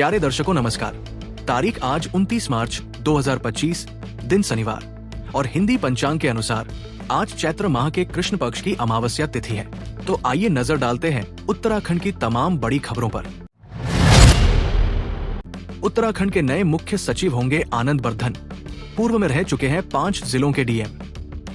प्यारे दर्शकों नमस्कार। तारीख आज 29 मार्च 2025, दिन शनिवार, और हिंदी पंचांग के अनुसार आज चैत्र माह के कृष्ण पक्ष की अमावस्या तिथि है। तो आइए नजर डालते हैं उत्तराखंड की तमाम बड़ी खबरों पर। उत्तराखंड के नए मुख्य सचिव होंगे आनंद बर्धन। पूर्व में रह चुके हैं 5 जिलों के डीएम।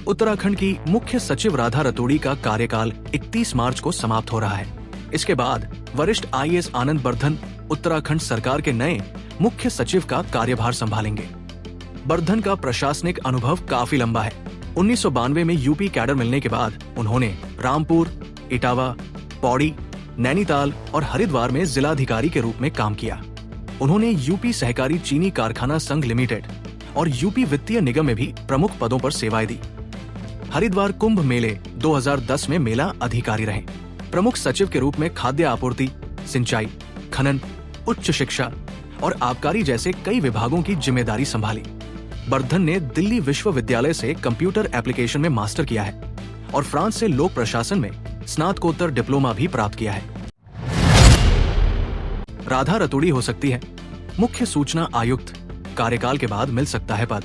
उत्तराखंड की मुख्य सचिव राधा रतूड़ी का कार्यकाल 31 मार्च को समाप्त हो रहा है। इसके बाद वरिष्ठ आईएएस आनंद बर्धन उत्तराखंड सरकार के नए मुख्य सचिव का कार्यभार संभालेंगे। बर्धन का प्रशासनिक अनुभव काफी लंबा है। 1992 में यूपी कैडर मिलने के बाद उन्होंने रामपुर, इटावा, पौड़ी, नैनीताल और हरिद्वार में जिलाधिकारी के रूप में काम किया। उन्होंने यूपी सहकारी चीनी कारखाना संघ लिमिटेड और यूपी वित्तीय निगम में भी प्रमुख पदों पर सेवाएं दी। हरिद्वार कुंभ मेले 2010 में मेला अधिकारी रहे। प्रमुख सचिव के रूप में खाद्य आपूर्ति, सिंचाई, खनन, उच्च शिक्षा और आबकारी जैसे कई विभागों की जिम्मेदारी संभाली। बर्धन ने दिल्ली विश्वविद्यालय से कंप्यूटर एप्लीकेशन में मास्टर किया है और फ्रांस से लोक प्रशासन में स्नातकोत्तर डिप्लोमा भी प्राप्त किया है। राधा रतूड़ी हो सकती है मुख्य सूचना आयुक्त, कार्यकाल के बाद मिल सकता है पद।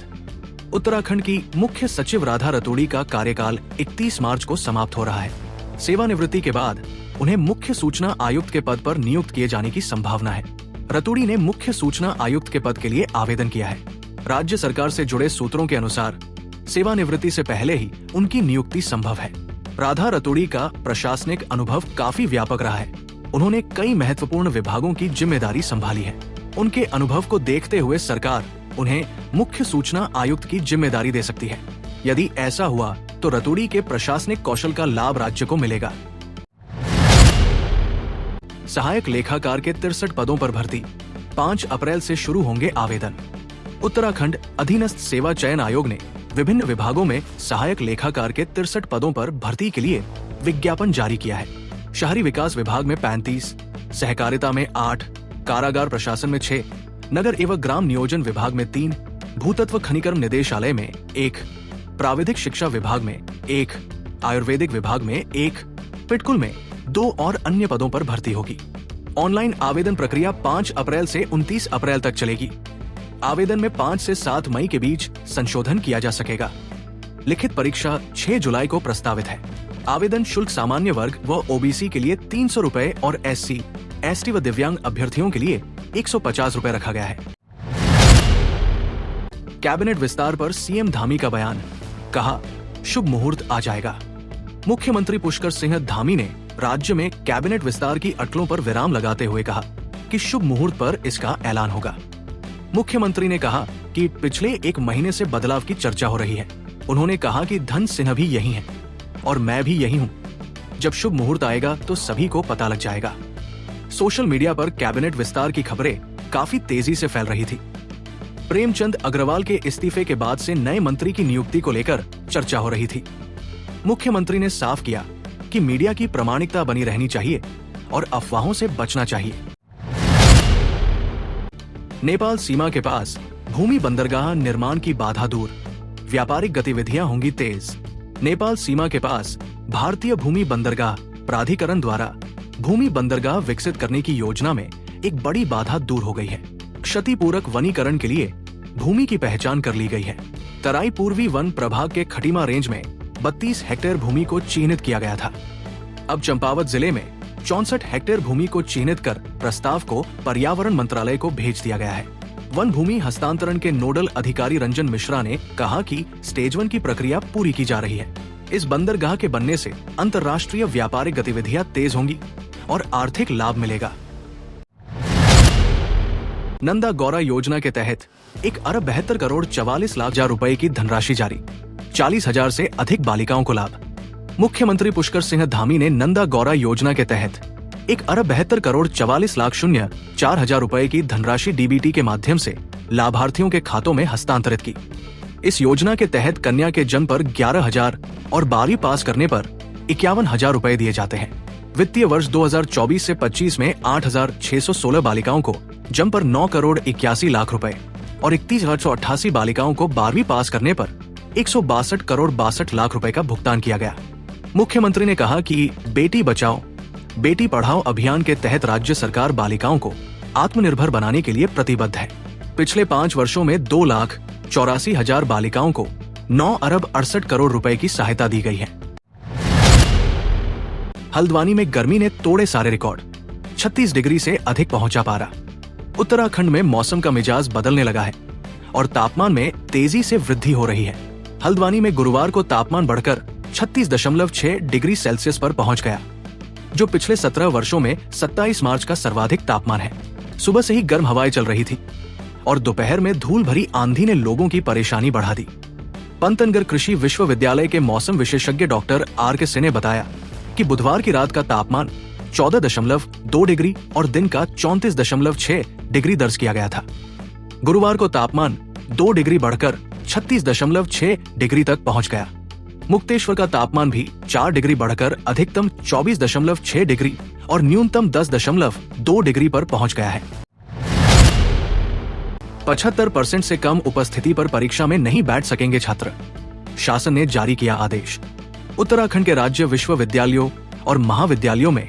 उत्तराखंड की मुख्य सचिव राधा रतूड़ी का कार्यकाल 31 मार्च को समाप्त हो रहा है। सेवानिवृत्ति के बाद उन्हें मुख्य सूचना आयुक्त के पद पर नियुक्त किए जाने की संभावना है। रतूड़ी ने मुख्य सूचना आयुक्त के पद के लिए आवेदन किया है। राज्य सरकार से जुड़े सूत्रों के अनुसार सेवानिवृत्ति से पहले ही उनकी नियुक्ति संभव है। राधा रतूड़ी का प्रशासनिक अनुभव काफी व्यापक रहा है। उन्होंने कई महत्वपूर्ण विभागों की जिम्मेदारी संभाली है। उनके अनुभव को देखते हुए सरकार उन्हें मुख्य सूचना आयुक्त की जिम्मेदारी दे सकती है। यदि ऐसा हुआ तो रतूड़ी के प्रशासनिक कौशल का लाभ राज्य को मिलेगा। सहायक लेखाकार के 63 पदों पर भर्ती, 5 अप्रैल से शुरू होंगे आवेदन। उत्तराखंड अधीनस्थ सेवा चयन आयोग ने विभिन्न विभागों में सहायक लेखाकार के 63 पदों पर भर्ती के लिए विज्ञापन जारी किया है। शहरी विकास विभाग में 35, सहकारिता में 8, कारागार प्रशासन में 6, नगर एवं ग्राम नियोजन विभाग में 3, भूतत्व खनिकर्म निदेशालय में 1, प्राविधिक शिक्षा विभाग में 1, आयुर्वेदिक विभाग में 1, पिटकुल में 2 और अन्य पदों पर भर्ती होगी। ऑनलाइन आवेदन प्रक्रिया 5 अप्रैल से 29 अप्रैल तक चलेगी। आवेदन में 5 से 7 मई के बीच संशोधन किया जा सकेगा। लिखित परीक्षा 6 जुलाई को प्रस्तावित है। आवेदन शुल्क सामान्य वर्ग व ओबीसी के लिए 300 रुपए और एससी, एसटी व दिव्यांग अभ्यर्थियों के लिए 150 रुपए रखा गया है। कैबिनेट विस्तार पर सीएम धामी का बयान, कहा शुभ मुहूर्त आ जाएगा। मुख्यमंत्री पुष्कर सिंह धामी ने राज्य में कैबिनेट विस्तार की अटकलों पर विराम लगाते हुए कहा कि शुभ मुहूर्त पर इसका ऐलान होगा। मुख्यमंत्री ने कहा कि पिछले 1 महीने से बदलाव की चर्चा हो रही है। उन्होंने कहा कि धन सिंह भी यही हैं और मैं भी यही हूं। जब शुभ मुहूर्त आएगा तो सभी को पता लग जाएगा। सोशल मीडिया पर कैबिनेट विस्तार की खबरें काफी तेजी से फैल रही थी। प्रेमचंद अग्रवाल के इस्तीफे के बाद से नए मंत्री की नियुक्ति को लेकर चर्चा हो रही थी। मुख्यमंत्री ने साफ किया कि मीडिया की प्रामाणिकता बनी रहनी चाहिए और अफवाहों से बचना चाहिए। नेपाल सीमा के पास भूमि बंदरगाह निर्माण की बाधा दूर, व्यापारिक गतिविधियां होंगी तेज। नेपाल सीमा के पास भारतीय भूमि बंदरगाह प्राधिकरण द्वारा भूमि बंदरगाह विकसित करने की योजना में एक बड़ी बाधा दूर हो गई है। क्षतिपूरक वनीकरण के लिए भूमि की पहचान कर ली गई है। तराई पूर्वी वन प्रभाग के खटीमा रेंज में 32 हेक्टेयर भूमि को चिन्हित किया गया था। अब चंपावत जिले में 64 हेक्टेयर भूमि को चिन्हित कर प्रस्ताव को पर्यावरण मंत्रालय को भेज दिया गया है। वन भूमि हस्तांतरण के नोडल अधिकारी रंजन मिश्रा ने कहा कि स्टेज 1 की प्रक्रिया पूरी की जा रही है। इस बंदरगाह के बनने से अंतर्राष्ट्रीय व्यापारिक गतिविधियां तेज होंगी और आर्थिक लाभ मिलेगा। नंदा गौरा योजना के तहत 1,72 करोड़ 44 लाख रुपए की धनराशि जारी, 40,000 से अधिक बालिकाओं को लाभ। मुख्यमंत्री पुष्कर सिंह धामी ने नंदा गौरा योजना के तहत 1,72 करोड़ 44 लाख 04,000 रुपए की धनराशि डीबीटी के माध्यम से लाभार्थियों के खातों में हस्तांतरित की। इस योजना के तहत कन्या के जन्म पर 11,000 और 12वीं पास करने पर 51,000 रुपए दिए जाते हैं। वित्तीय वर्ष 2024 से 25 में 8,616 बालिकाओं को जन्म पर 9 करोड़ 81 लाख रुपए और 31,188 बालिकाओं को 12वीं पास करने पर 162 करोड़ 62 लाख रुपए का भुगतान किया गया। मुख्यमंत्री ने कहा कि बेटी बचाओ बेटी पढ़ाओ अभियान के तहत राज्य सरकार बालिकाओं को आत्मनिर्भर बनाने के लिए प्रतिबद्ध है। पिछले 5 वर्षों में 2,84,000 बालिकाओं को 9 अरब 68 करोड़ रुपए की सहायता दी गई है। हल्द्वानी में गर्मी ने तोड़े सारे रिकॉर्ड, 36 डिग्री से अधिक पहुंचा पारा। उत्तराखंड में मौसम का मिजाज बदलने लगा है और तापमान में तेजी से वृद्धि हो रही है। हल्द्वानी में गुरुवार को तापमान बढ़कर 36.6 डिग्री सेल्सियस पर पहुंच गया, जो पिछले 17 वर्षों में 27 मार्च का सर्वाधिक तापमान है। सुबह से ही गर्म हवाएं चल रही थी और दोपहर में धूल भरी आंधी ने लोगों की परेशानी बढ़ा दी। पंतनगर कृषि विश्वविद्यालय के मौसम विशेषज्ञ डॉक्टर R.K. सिंह ने बताया कि बुधवार की रात का तापमान 14.2 डिग्री और दिन का 34.6 डिग्री दर्ज किया गया था। गुरुवार को तापमान 2 डिग्री बढ़कर 36.6 डिग्री तक पहुंच गया। मुक्तेश्वर का तापमान भी 4 डिग्री बढ़कर अधिकतम 24.6 डिग्री और न्यूनतम 10.2 डिग्री पर पहुंच गया है। 75% से कम उपस्थिति पर परीक्षा में नहीं बैठ सकेंगे छात्र, शासन ने जारी किया आदेश। उत्तराखंड के राज्य विश्वविद्यालयों और महाविद्यालयों में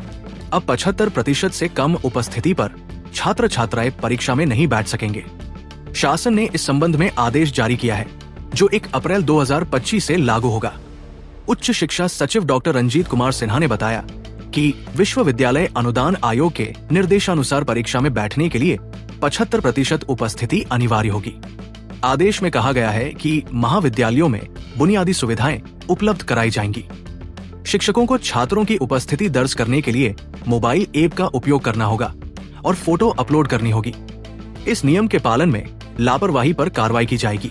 अब 75% से कम उपस्थिति पर छात्र छात्राएं परीक्षा में नहीं बैठ सकेंगे। शासन ने इस संबंध में आदेश जारी किया है, जो 1 अप्रैल 2025 से लागू होगा। उच्च शिक्षा सचिव डॉक्टर रंजीत कुमार सिन्हा ने बताया कि विश्वविद्यालय अनुदान आयोग के निर्देशानुसार परीक्षा में बैठने के लिए 75% उपस्थिति अनिवार्य होगी। आदेश में कहा गया है कि महाविद्यालयों में बुनियादी सुविधाएं उपलब्ध कराई जाएंगी। शिक्षकों को छात्रों की उपस्थिति दर्ज करने के लिए मोबाइल ऐप का उपयोग करना होगा और फोटो अपलोड करनी होगी। इस नियम के पालन में लापरवाही पर कार्रवाई की जाएगी।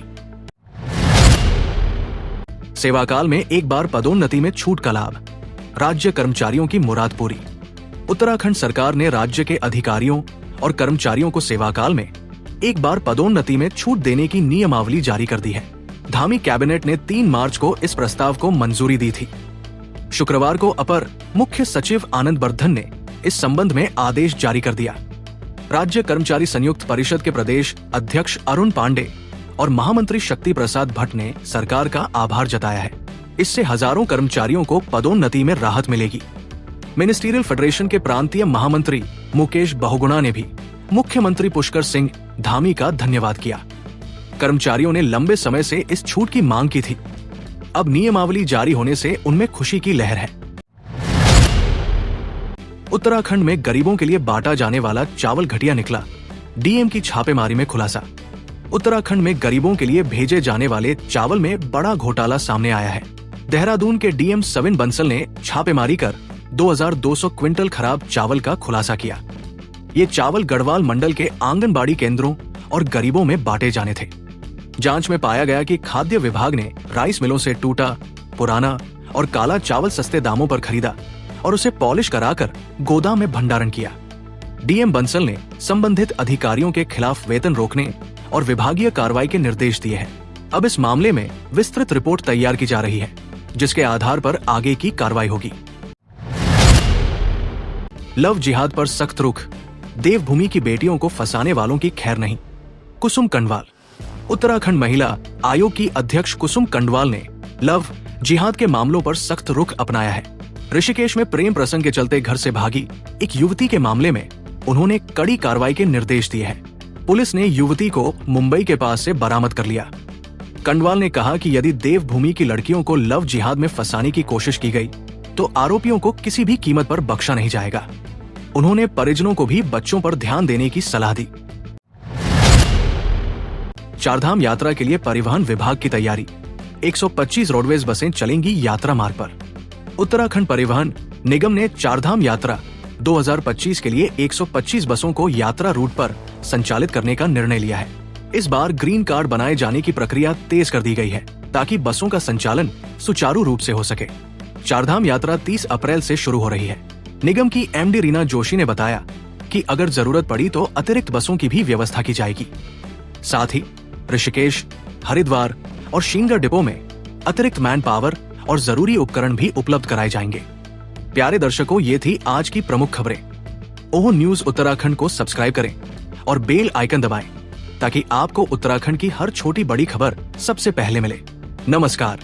सेवाकाल में एक बार पदोन्नति में छूट का लाभ, राज्य कर्मचारियों की मुराद पूरी। उत्तराखंड सरकार ने राज्य के अधिकारियों और कर्मचारियों को सेवाकाल में एक बार पदोन्नति में छूट देने की नियमावली जारी कर दी है। धामी कैबिनेट ने 3 मार्च को इस प्रस्ताव को मंजूरी दी थी। शुक्रवार को अपर मुख्य सचिव आनंद बर्धन ने इस संबंध में आदेश जारी कर दिया। राज्य कर्मचारी संयुक्त परिषद के प्रदेश अध्यक्ष अरुण पांडे और महामंत्री शक्ति प्रसाद भट्ट ने सरकार का आभार जताया है। इससे हजारों कर्मचारियों को पदोन्नति में राहत मिलेगी। मिनिस्ट्रियल फेडरेशन के प्रांतीय महामंत्री मुकेश बहुगुणा ने भी मुख्यमंत्री पुष्कर सिंह धामी का धन्यवाद किया। कर्मचारियों ने लंबे समय से इस छूट की मांग की थी। अब नियमावली जारी होने से उनमें खुशी की लहर है। उत्तराखंड में गरीबों के लिए बांटा जाने वाला चावल घटिया निकला, डीएम की छापेमारी में खुलासा। उत्तराखंड में गरीबों के लिए भेजे जाने वाले चावल में बड़ा घोटाला सामने आया है। देहरादून के डीएम सविन बंसल ने छापेमारी कर 2200 क्विंटल खराब चावल का खुलासा किया। ये चावल गढ़वाल मंडल के आंगनबाड़ी केंद्रों और गरीबों में बांटे जाने थे। जांच में पाया गया कि खाद्य विभाग ने राइस मिलों से टूटा, पुराना और काला चावल सस्ते दामों पर खरीदा और उसे पॉलिश कराकर गोदाम में भंडारण किया। डीएम बंसल ने संबंधित अधिकारियों के खिलाफ वेतन रोकने और विभागीय कार्रवाई के निर्देश दिए हैं। अब इस मामले में विस्तृत रिपोर्ट तैयार की जा रही है, जिसके आधार पर आगे की कार्रवाई होगी। लव जिहाद पर सख्त रुख, देवभूमि की बेटियों को फंसाने वालों की खैर नहीं, कुसुम कंडवाल। उत्तराखंड महिला आयोग की अध्यक्ष कुसुम कंडवाल ने लव जिहाद के मामलों पर सख्त रुख अपनाया है। ऋषिकेश में प्रेम प्रसंग के चलते घर से भागी एक युवती के मामले में उन्होंने कड़ी कार्रवाई के निर्देश दिए हैं। पुलिस ने युवती को मुंबई के पास से बरामद कर लिया। कंडवाल ने कहा कि यदि देवभूमि की लड़कियों को लव जिहाद में फंसाने की कोशिश की गई तो आरोपियों को किसी भी कीमत पर बख्शा नहीं जाएगा। उन्होंने परिजनों को भी बच्चों पर ध्यान देने की सलाह दी। चारधाम यात्रा के लिए परिवहन विभाग की तैयारी, 125 रोडवेज बसें चलेंगी यात्रा मार्ग पर। उत्तराखंड परिवहन निगम ने चारधाम यात्रा 2025 के लिए 125 बसों को यात्रा रूट पर संचालित करने का निर्णय लिया है। इस बार ग्रीन कार्ड बनाए जाने की प्रक्रिया तेज कर दी गई है ताकि बसों का संचालन सुचारू रूप से हो सके। चारधाम यात्रा 30 अप्रैल से शुरू हो रही है। निगम की एमडी रीना जोशी ने बताया कि अगर जरूरत पड़ी तो अतिरिक्त बसों की भी व्यवस्था की जाएगी। साथ ही ऋषिकेश, हरिद्वार और शिंगर डिपो में अतिरिक्त मैन पावर और जरूरी उपकरण भी उपलब्ध कराए जाएंगे। प्यारे दर्शकों, ये थी आज की प्रमुख खबरें। ओह न्यूज उत्तराखंड को सब्सक्राइब करें और बेल आइकन दबाएं ताकि आपको उत्तराखंड की हर छोटी बड़ी खबर सबसे पहले मिले। नमस्कार।